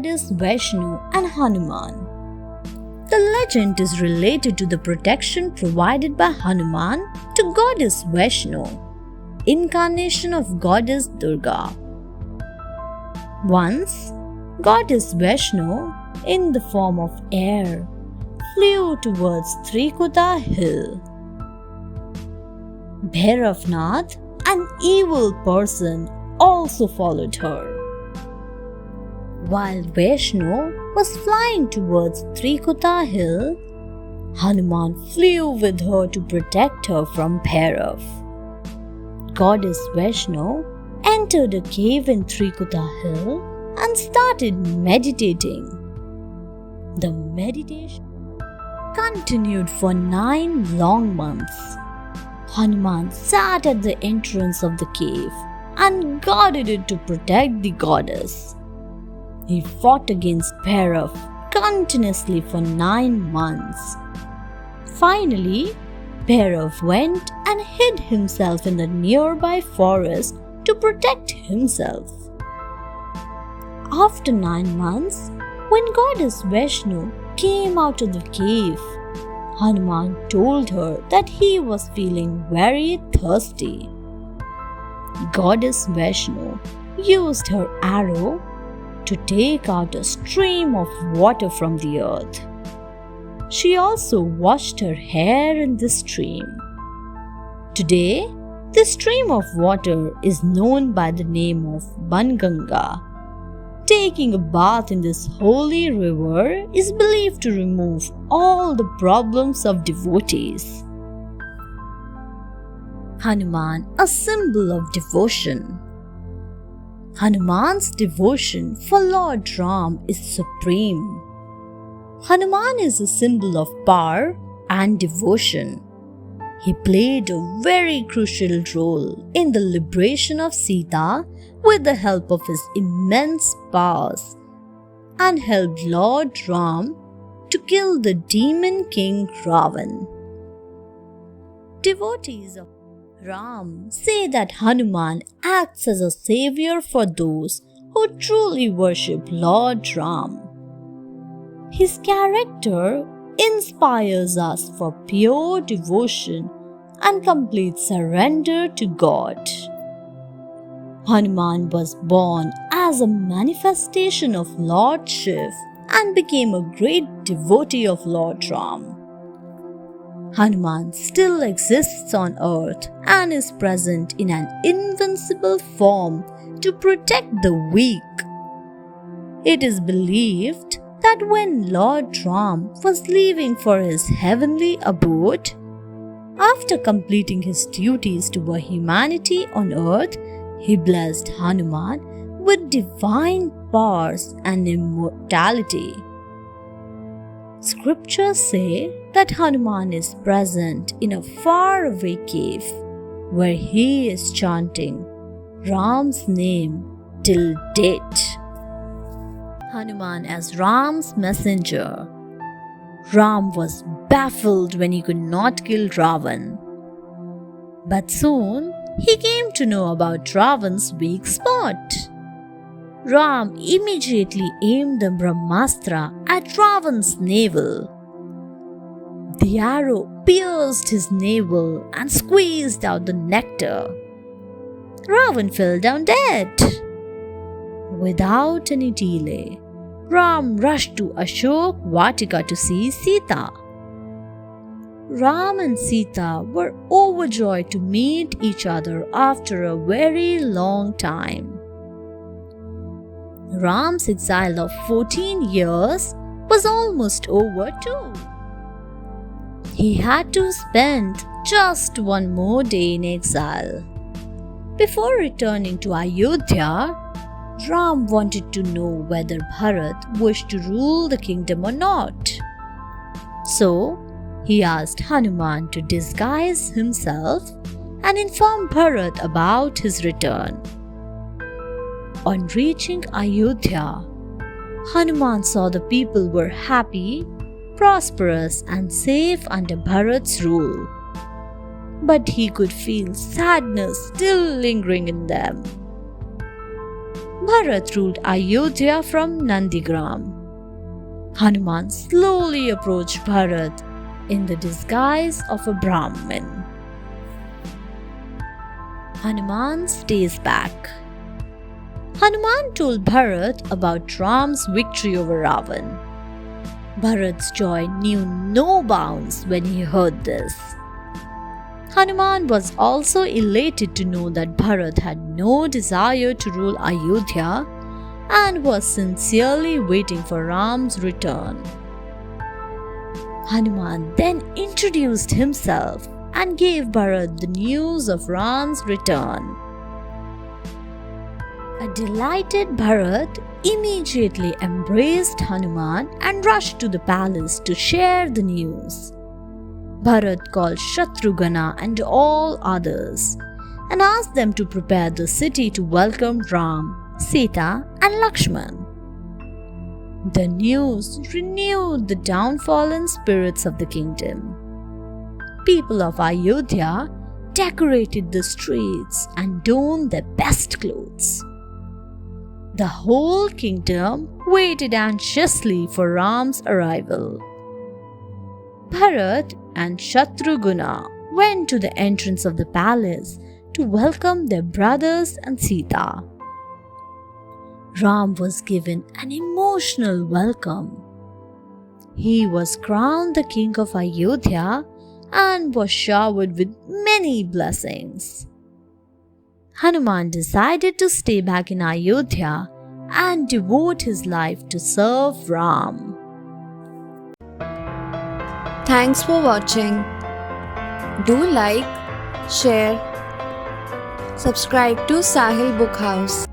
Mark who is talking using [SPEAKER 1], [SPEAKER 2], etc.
[SPEAKER 1] goddess Vishnu and Hanuman. The legend is related to the protection provided by Hanuman to goddess Vishnu, incarnation of goddess Durga. Once, goddess Vishnu, in the form of air, flew towards Trikuta hill. Bhairavnath, an evil person, also followed her. While Vishnu was flying towards Trikuta hill, Hanuman flew with her to protect her from Bhairav. Goddess Vishnu entered a cave in Trikuta hill and started meditating. The meditation continued for 9 long months. Hanuman sat at the entrance of the cave and guarded it to protect the goddess. He fought against Bhairav continuously for 9 months. Finally, Bhairav went and hid himself in the nearby forest to protect himself. After 9 months, when goddess Vishnu came out of the cave, Hanuman told her that he was feeling very thirsty. Goddess Vishnu used her arrow to take out a stream of water from the earth. She also washed her hair in this stream. Today, this stream of water is known by the name of Banganga. Taking a bath in this holy river is believed to remove all the problems of devotees. Hanuman, a symbol of devotion. Hanuman's devotion for Lord Ram is supreme. Hanuman is a symbol of power and devotion. He played a very crucial role in the liberation of Sita with the help of his immense powers and helped Lord Ram to kill the demon king Ravan. Devotees of Ram say that Hanuman acts as a savior for those who truly worship Lord Ram. His character inspires us for pure devotion and complete surrender to God. Hanuman was born as a manifestation of Lord Shiv and became a great devotee of Lord Ram. Hanuman still exists on earth and is present in an invincible form to protect the weak. It is believed that when Lord Ram was leaving for his heavenly abode, after completing his duties toward humanity on earth, he blessed Hanuman with divine powers and immortality. Scriptures say that Hanuman is present in a faraway cave where he is chanting Ram's name till date. Hanuman as Ram's messenger. Ram was baffled when he could not kill Ravan. But soon he came to know about Ravan's weak spot. Ram immediately aimed the Brahmastra at Ravan's navel. The arrow pierced his navel and squeezed out the nectar. Ravan fell down dead. Without any delay, Ram rushed to Ashok Vatika to see Sita. Ram and Sita were overjoyed to meet each other after a very long time. Ram's exile of 14 years was almost over too. He had to spend just one more day in exile. Before returning to Ayodhya, Ram wanted to know whether Bharat wished to rule the kingdom or not. So, he asked Hanuman to disguise himself and inform Bharat about his return. On reaching Ayodhya, Hanuman saw the people were happy, prosperous, and safe under Bharat's rule. But he could feel sadness still lingering in them. Bharat ruled Ayodhya from Nandigram. Hanuman slowly approached Bharat in the disguise of a Brahmin. Hanuman stays back. Hanuman told Bharat about Ram's victory over Ravan. Bharat's joy knew no bounds when he heard this. Hanuman was also elated to know that Bharat had no desire to rule Ayodhya and was sincerely waiting for Ram's return. Hanuman then introduced himself and gave Bharat the news of Ram's return. A delighted Bharat immediately embraced Hanuman and rushed to the palace to share the news. Bharat called Shatrughna and all others and asked them to prepare the city to welcome Ram, Sita, and Lakshman. The news renewed the downfallen spirits of the kingdom. People of Ayodhya decorated the streets and donned their best clothes. The whole kingdom waited anxiously for Ram's arrival. Bharat and Shatrughna went to the entrance of the palace to welcome their brothers and Sita. Ram was given an emotional welcome. He was crowned the king of Ayodhya and was showered with many blessings. Hanuman decided to stay back in Ayodhya and devote his life to serve Ram.
[SPEAKER 2] Thanks for watching. Do like, share, subscribe to Sahil Book House.